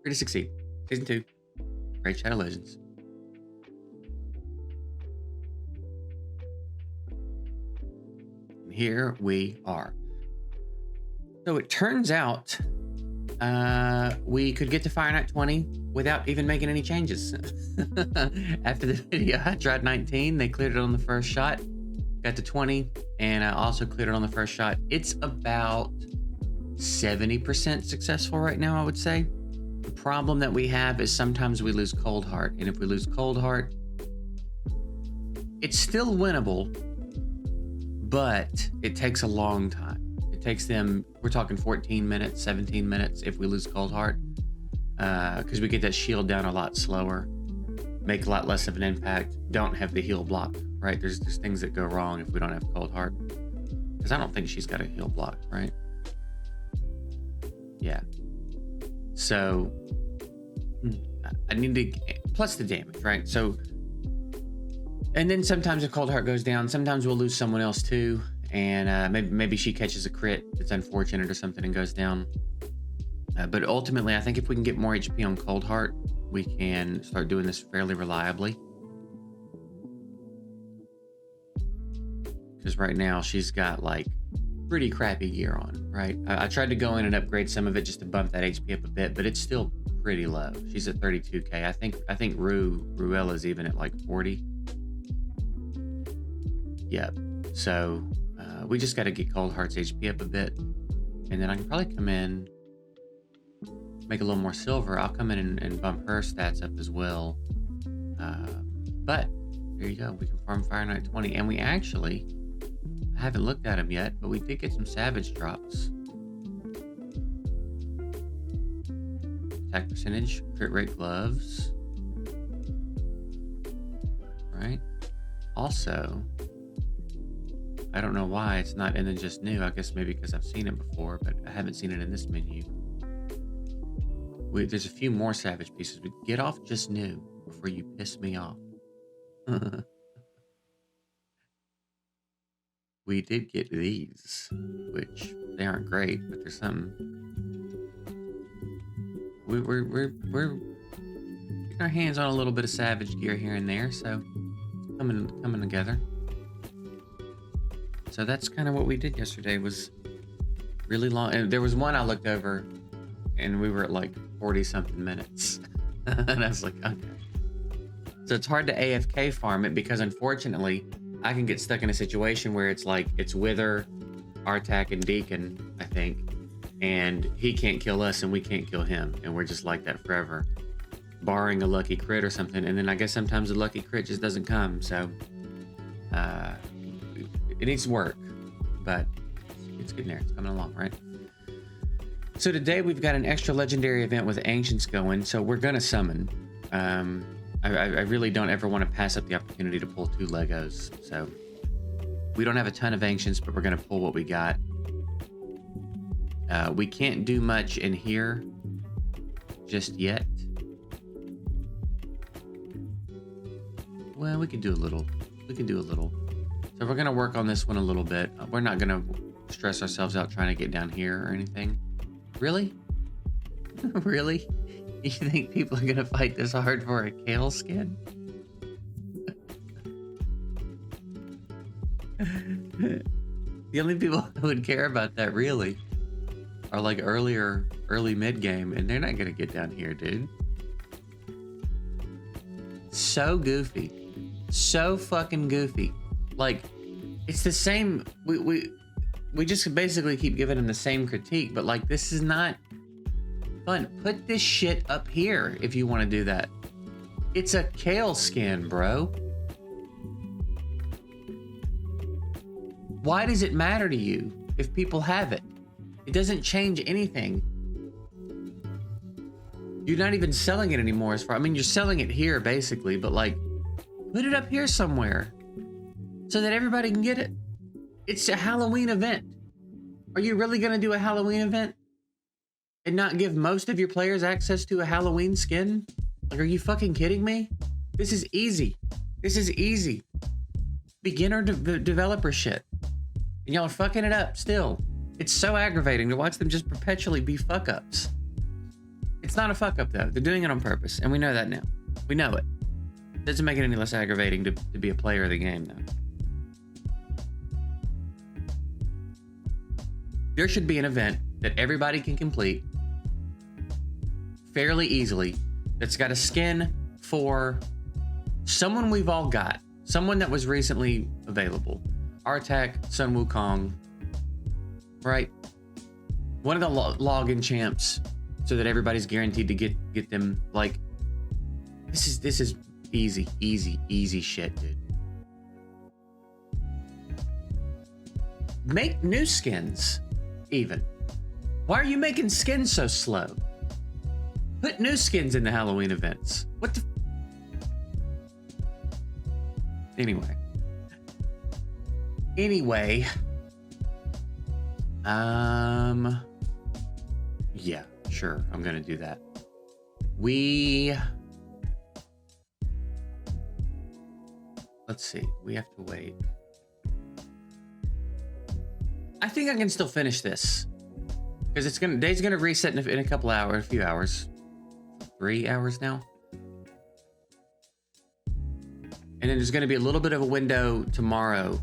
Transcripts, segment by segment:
Free to Succeed, Season 2, Raid Shadow Legends. And here we are. So it turns out we could get to Fire Night 20 without even making any changes. After the video, I tried 19. They cleared it on the first shot. Got to 20, and I also cleared it on the first shot. It's about 70% successful right now, I would say. The problem that we have is sometimes we lose Cold Heart, and if we lose Cold Heart, it's still winnable, but it takes a long time. It takes them, we're talking 14 minutes, 17 minutes if we lose Cold Heart, because we get that shield down a lot slower, make a lot less of an impact, don't have the heal block, right? There's things that go wrong if we don't have Cold Heart, because I don't think she's got a heal block, right? Yeah. So I need to, plus the damage, right? So, and then sometimes if Cold Heart goes down, sometimes we'll lose someone else too. And maybe she catches a crit that's unfortunate or something and goes down. But ultimately, I think if we can get more HP on Cold Heart, we can start doing this fairly reliably. Because right now she's got like pretty crappy gear on, right? I tried to go in and upgrade some of it just to bump that HP up a bit, but it's still pretty low. She's at 32k. I think Ruella's even at like 40. Yep. So we just got to get Cold Heart's HP up a bit, and then I can probably come in, make a little more silver. I'll come in and bump her stats up as well. But there you go. We can farm Fire Night 20, and we actually, I haven't looked at them yet, but we did get some Savage drops. Attack percentage, crit rate gloves. Right. Also, I don't know why it's not in the just new. I guess maybe because I've seen it before, but I haven't seen it in this menu. There's a few more Savage pieces, but get off just new before you piss me off. We did get these, which they aren't great, but there's some. We're getting our hands on a little bit of Savage gear here and there, so coming together. So that's kind of what we did yesterday. Was really long, and there was one I looked over, and we were at like 40 something minutes, and I was like, okay. So it's hard to AFK farm it because unfortunately, I can get stuck in a situation where it's like it's Wither, Artak, and Deacon, I think, and he can't kill us and we can't kill him, and we're just like that forever, barring a lucky crit or something. And then I guess sometimes the lucky crit just doesn't come. So it needs work, but it's getting there. It's coming along, right? So today we've got an extra legendary event with Ancients going, so we're gonna summon. I really don't ever want to pass up the opportunity to pull 2 Legos. So we don't have a ton of Ancients, but we're gonna pull what we got. We can't do much in here just yet. Well, we can do a little. So we're gonna work on this one a little bit. We're not gonna stress ourselves out trying to get down here or anything. Really? Really? You think people are gonna fight this hard for a Kale skin? The only people who would care about that really are like early mid game, and they're not gonna get down here, dude. So goofy. So fucking goofy. Like, it's the same. We just basically keep giving them the same critique, but like, this is not fun. Put this shit up here if you want to do that. It's a Kale skin, bro. Why does it matter to you if people have it? It doesn't change anything. You're not even selling it anymore as far, I mean, you're selling it here basically, but like, put it up here somewhere so that everybody can get it. It's a Halloween event. Are you really gonna do a Halloween event and not give most of your players access to a Halloween skin? Like, are you fucking kidding me? This is easy. This is easy. Beginner developer shit. And y'all are fucking it up still. It's so aggravating to watch them just perpetually be fuck ups. It's not a fuck up though. They're doing it on purpose, and we know that now. We know it. Doesn't make it any less aggravating to be a player of the game though. There should be an event that everybody can complete fairly easily that's got a skin for someone we've all got. Someone that was recently available. Artak, Sun Wukong, right? One of the login champs, so that everybody's guaranteed to get them. Like, this is easy shit, dude. Make new skins, even. Why are you making skins so slow? Put new skins in the Halloween events. What the? Anyway. Yeah, sure. I'm gonna do that. Let's see. We have to wait. I think I can still finish this because day's gonna reset in a couple hours, a few hours, 3 hours now. And then there's going to be a little bit of a window tomorrow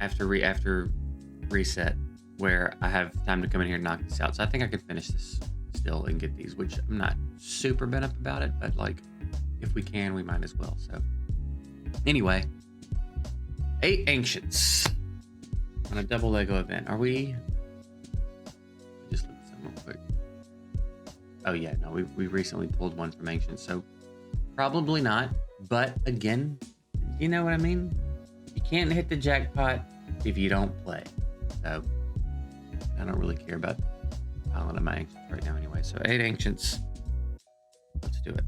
after reset where I have time to come in here and knock this out. So I think I could finish this still and get these, which I'm not super bent up about it, but like if we can, we might as well. So anyway, 8 Ancients on a double Lego event. Are we? Just look at some real quick. Oh yeah, no, we recently pulled one from Ancients, so probably not. But again, you know what I mean? You can't hit the jackpot if you don't play. So I don't really care about piling of my Ancients right now anyway. So 8 Ancients. Let's do it.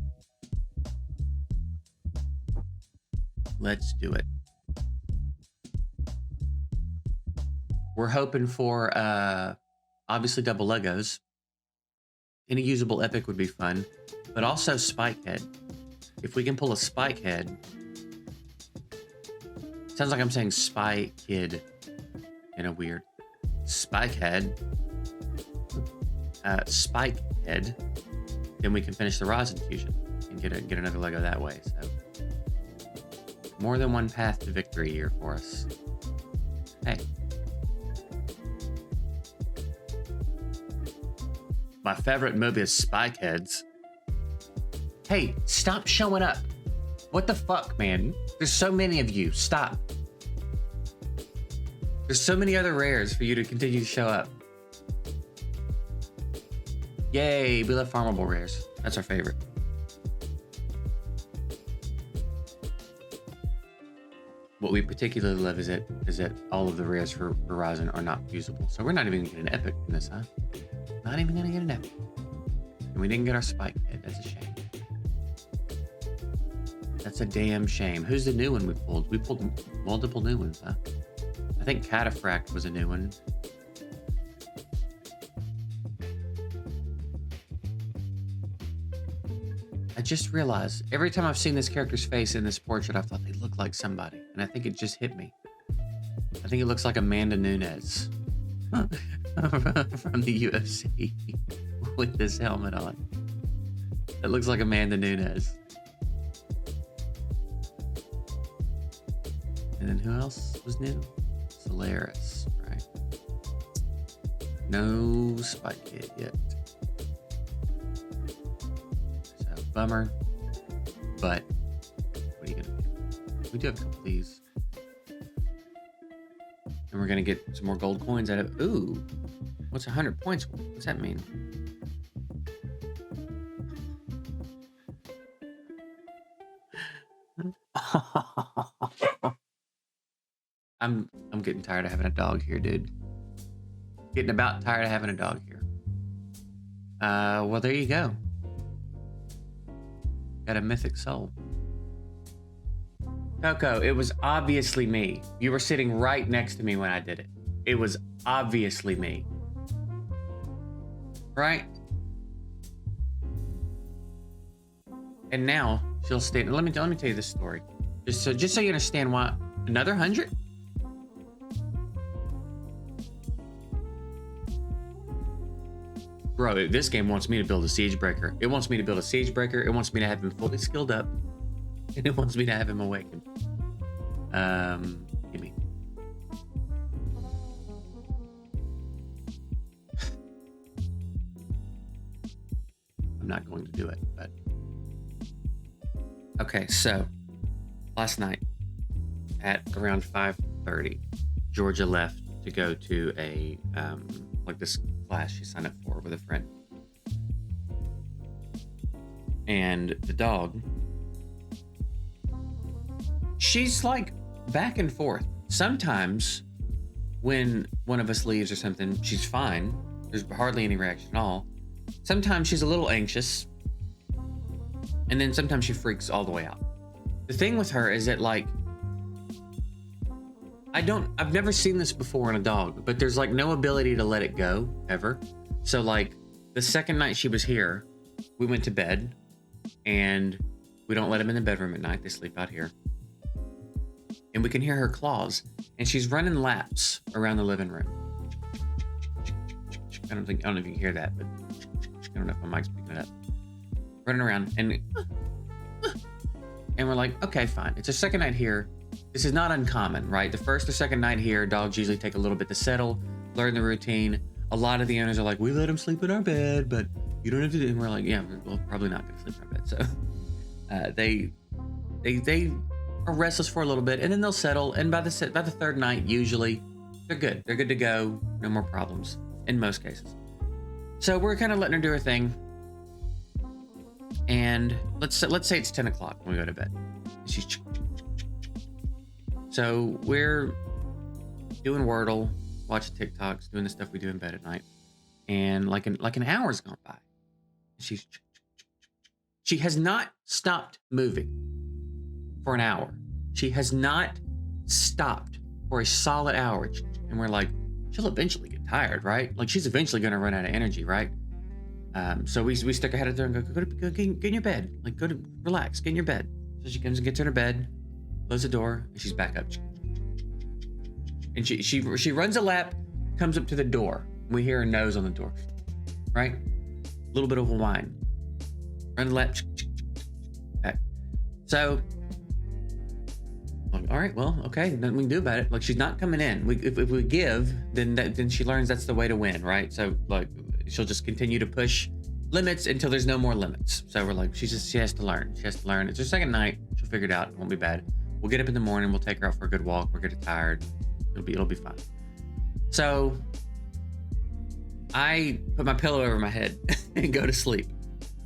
Let's do it. We're hoping for obviously double Legos. Any usable epic would be fun, but also Spike Head. If we can pull a Spike Head, sounds like I'm saying Spy Kid in a weird. Spike Head, then we can finish the Rosin fusion and get another Lego that way. So more than one path to victory here for us. Hey. My favorite movie is Spike Heads. Hey, stop showing up. What the fuck, man? There's so many of you. Stop. There's so many other rares for you to continue to show up. Yay, we love farmable rares. That's our favorite. What we particularly love is that all of the rares for Horizon are not usable. So we're not even gonna get an epic from this, huh? Not even gonna get an epic. And we didn't get our Spike Head. That's a shame. That's a damn shame. Who's the new one we pulled? We pulled multiple new ones, huh? I think Cataphract was a new one. I just realized every time I've seen this character's face in this portrait, I thought they looked like somebody. And I think it just hit me. I think it looks like Amanda Nunes from the UFC with this helmet on. It looks like Amanda Nunes. And then who else was new? Solaris, right? No Spike Kid yet. So, bummer. But, what are you gonna do? We do have a couple of these. And we're gonna get some more gold coins out of, ooh. What's 100 points? What's that mean? I'm getting tired of having a dog here, dude. Getting about tired of having a dog here. Well, there you go. Got a mythic soul. Coco, it was obviously me. You were sitting right next to me when I did it. It was obviously me. Right? And now she'll stay. Let me tell you this story. Just so you understand why. Another 100? bro, this game wants me to build a siege breaker. It wants me to build a siege breaker. It wants me to have him fully skilled up. And it wants me to have him awakened. Give me. I'm not going to do it, but. Okay, so last night at around 5:30, Georgia left to go to a like this class she signed up for with a friend. And the dog, she's like back and forth. Sometimes when one of us leaves or something, she's fine. There's hardly any reaction at all. Sometimes she's a little anxious. And then sometimes she freaks all the way out. The thing with her is that, like, I've never seen this before in a dog, but there's like no ability to let it go ever. So like the second night she was here, we went to bed and we don't let them in the bedroom at night. They sleep out here. And we can hear her claws and she's running laps around the living room. I don't know if you can hear that, but I don't know if my mic's picking it up. Running around and we're like, okay, fine. It's a second night here. This is not uncommon, right? The first or second night here, dogs usually take a little bit to settle, learn the routine. A lot of the owners are like, we let them sleep in our bed, but you don't have to do it. And we're like, yeah, we're probably not going to sleep in our bed. So they are restless for a little bit and then they'll settle. And by the third night, usually they're good. They're good to go. No more problems in most cases. So we're kind of letting her do her thing. And let's say it's 10 o'clock when we go to bed. So we're doing Wordle, watching TikToks, doing the stuff we do in bed at night. And like an hour's gone by. She has not stopped moving for an hour. She has not stopped for a solid hour. And we're like, she'll eventually get tired, right? Like she's eventually going to run out of energy, right? So we stick her head out there and go get in your bed. Like, go to relax, get in your bed. So she comes and gets in her bed, closes the door, and she's back up. And she runs a lap, comes up to the door. We hear her nose on the door, right? A little bit of a whine. Run the lap, back. So, like, all right, well, okay, nothing we can do about it. Like, she's not coming in. If we give, then she learns that's the way to win, right? So, like, she'll just continue to push limits until there's no more limits. So we're like, she has to learn. She has to learn. It's her second night. She'll figure it out. It won't be bad. We'll get up in the morning. We'll take her out for a good walk. We're getting tired. It'll be fine. So I put my pillow over my head and go to sleep.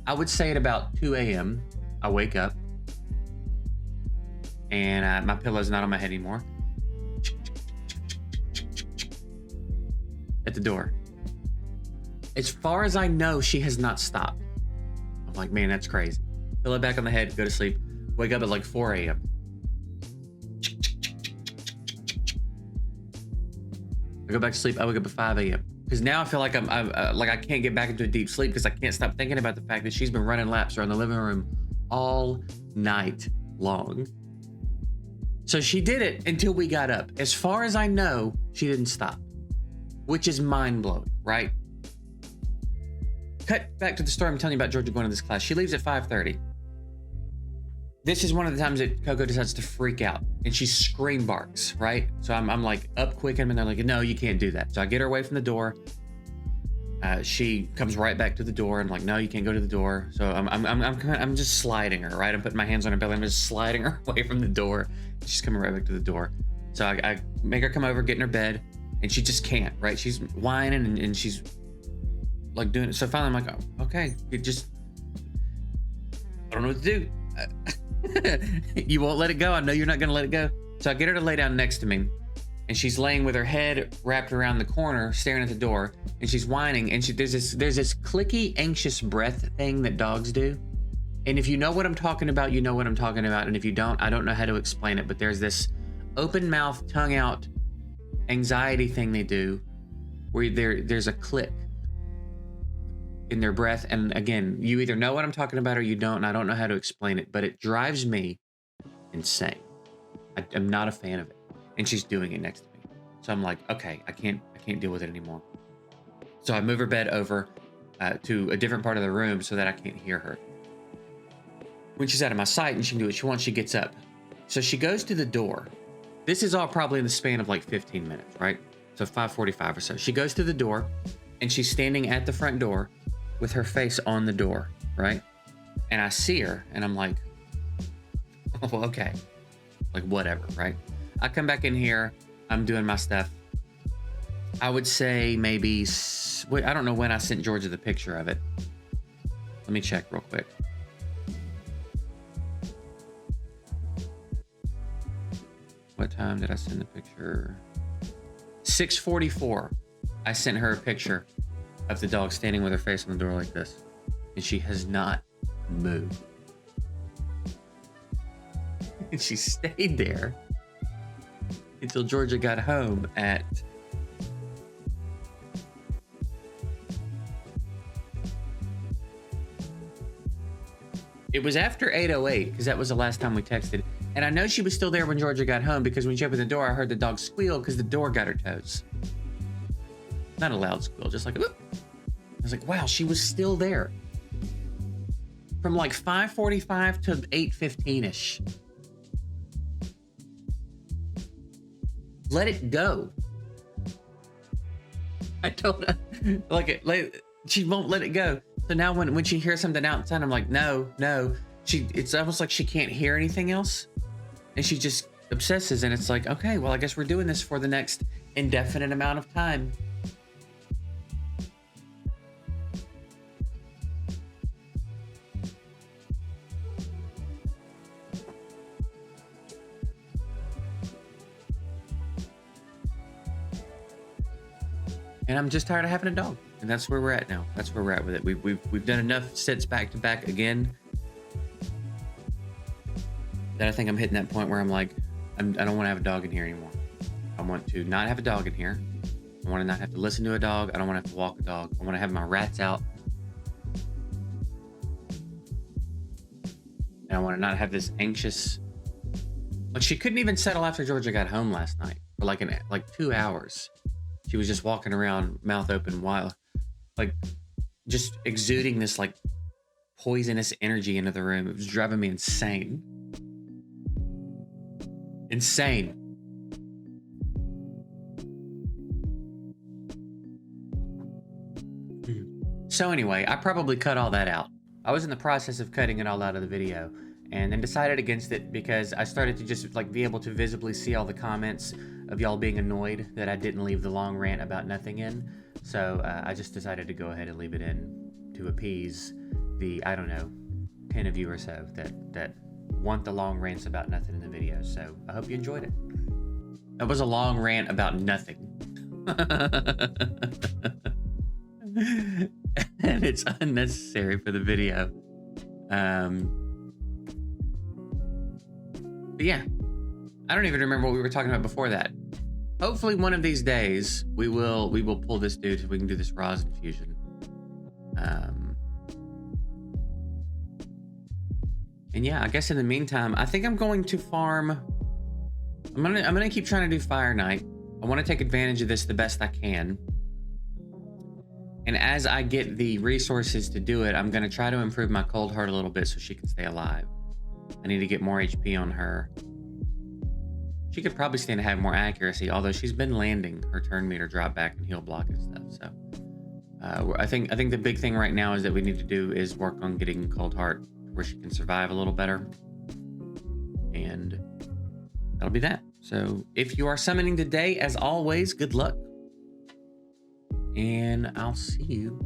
I would say at about 2 a.m. I wake up and my pillow's not on my head anymore. At the door. As far as I know, she has not stopped. I'm like, man, that's crazy. Pillow back on the head, go to sleep. Wake up at like 4 a.m. I go back to sleep. I wake up at 5 a.m. Because now I feel like I'm like I can't get back into a deep sleep because I can't stop thinking about the fact that she's been running laps around the living room all night long. So she did it until we got up. As far as I know, she didn't stop, which is mind-blowing, right? Cut back to the story I'm telling you about Georgia going to this class. She leaves at 5:30. This is one of the times that Coco decides to freak out and she scream barks, right? So I'm like up quick and they're like, no, you can't do that. So I get her away from the door. She comes right back to the door and I'm like, no, you can't go to the door. So I'm just sliding her, right? I'm putting my hands on her belly. I'm just sliding her away from the door. She's coming right back to the door. So I make her come over, get in her bed, and she just can't, right? She's whining and she's like doing it. So finally I'm like, oh, okay, I don't know what to do. You won't let it go. I know you're not going to let it go. So I get her to lay down next to me and she's laying with her head wrapped around the corner, staring at the door, and she's whining. And there's this clicky, anxious breath thing that dogs do. And if you know what I'm talking about, you know what I'm talking about. And if you don't, I don't know how to explain it, but there's this open mouth, tongue out anxiety thing they do where there's a click in their breath. And again, you either know what I'm talking about or you don't, and I don't know how to explain it, but it drives me insane. I'm not a fan of it. And she's doing it next to me. So I'm like, okay, I can't deal with it anymore. So I move her bed over to a different part of the room so that I can't hear her. When she's out of my sight and she can do what she wants, she gets up. So she goes to the door. This is all probably in the span of like 15 minutes, right? So 5:45 or so. She goes to the door and she's standing at the front door with her face on the door, right? And I see her and I'm like, oh, okay. Like, whatever, right? I come back in here. I'm doing my stuff. I would say maybe, I don't know when I sent Georgia the picture of it. Let me check real quick. What time did I send the picture? 6:44. I sent her a picture of the dog standing with her face on the door like this. And she has not moved. And she stayed there until Georgia got home at it was after 8:08 because that was the last time we texted. And I know she was still there when Georgia got home because when she opened the door, I heard the dog squeal because the door got her toes. Not a loud squeal, just like a whoop. I was like, wow, she was still there. From like 5:45 to 8:15-ish. Let it go. I told her, she won't let it go. So now when she hears something outside, I'm like, no. It's almost like she can't hear anything else. And she just obsesses. And it's like, okay, well, I guess we're doing this for the next indefinite amount of time. And I'm just tired of having a dog. And that's where we're at now. That's where we're at with it. We've done enough sits back to back again that I think I'm hitting that point where I'm like, I don't want to have a dog in here anymore. I want to not have a dog in here. I want to not have to listen to a dog. I don't want to have to walk a dog. I want to have my rats out. And I want to not have this anxious. Like, she couldn't even settle after Georgia got home last night for like 2 hours. She was just walking around, mouth open, wild, like just exuding this like poisonous energy into the room. It was driving me insane. Insane. So anyway, I probably cut all that out. I was in the process of cutting it all out of the video and then decided against it because I started to just like be able to visibly see all the comments of y'all being annoyed that I didn't leave the long rant about nothing in. So I just decided to go ahead and leave it in to appease the, I don't know, 10 of you or so that want the long rants about nothing in the video. So I hope you enjoyed it. That was a long rant about nothing. And it's unnecessary for the video. But yeah, I don't even remember what we were talking about before that. Hopefully one of these days we will pull this dude so we can do this rosin fusion. And yeah, I guess in the meantime, I think I'm going to farm. I'm gonna keep trying to do Fire Night. I want to take advantage of this the best I can. And as I get the resources to do it, I'm gonna try to improve my Cold Heart a little bit so she can stay alive. I need to get more HP on her. She could probably stand to have more accuracy, although she's been landing her turn meter drop back and heal block and stuff. So I think the big thing right now is that we need to do is work on getting Cold Heart where she can survive a little better. And that'll be that. So if you are summoning today, as always, good luck. And I'll see you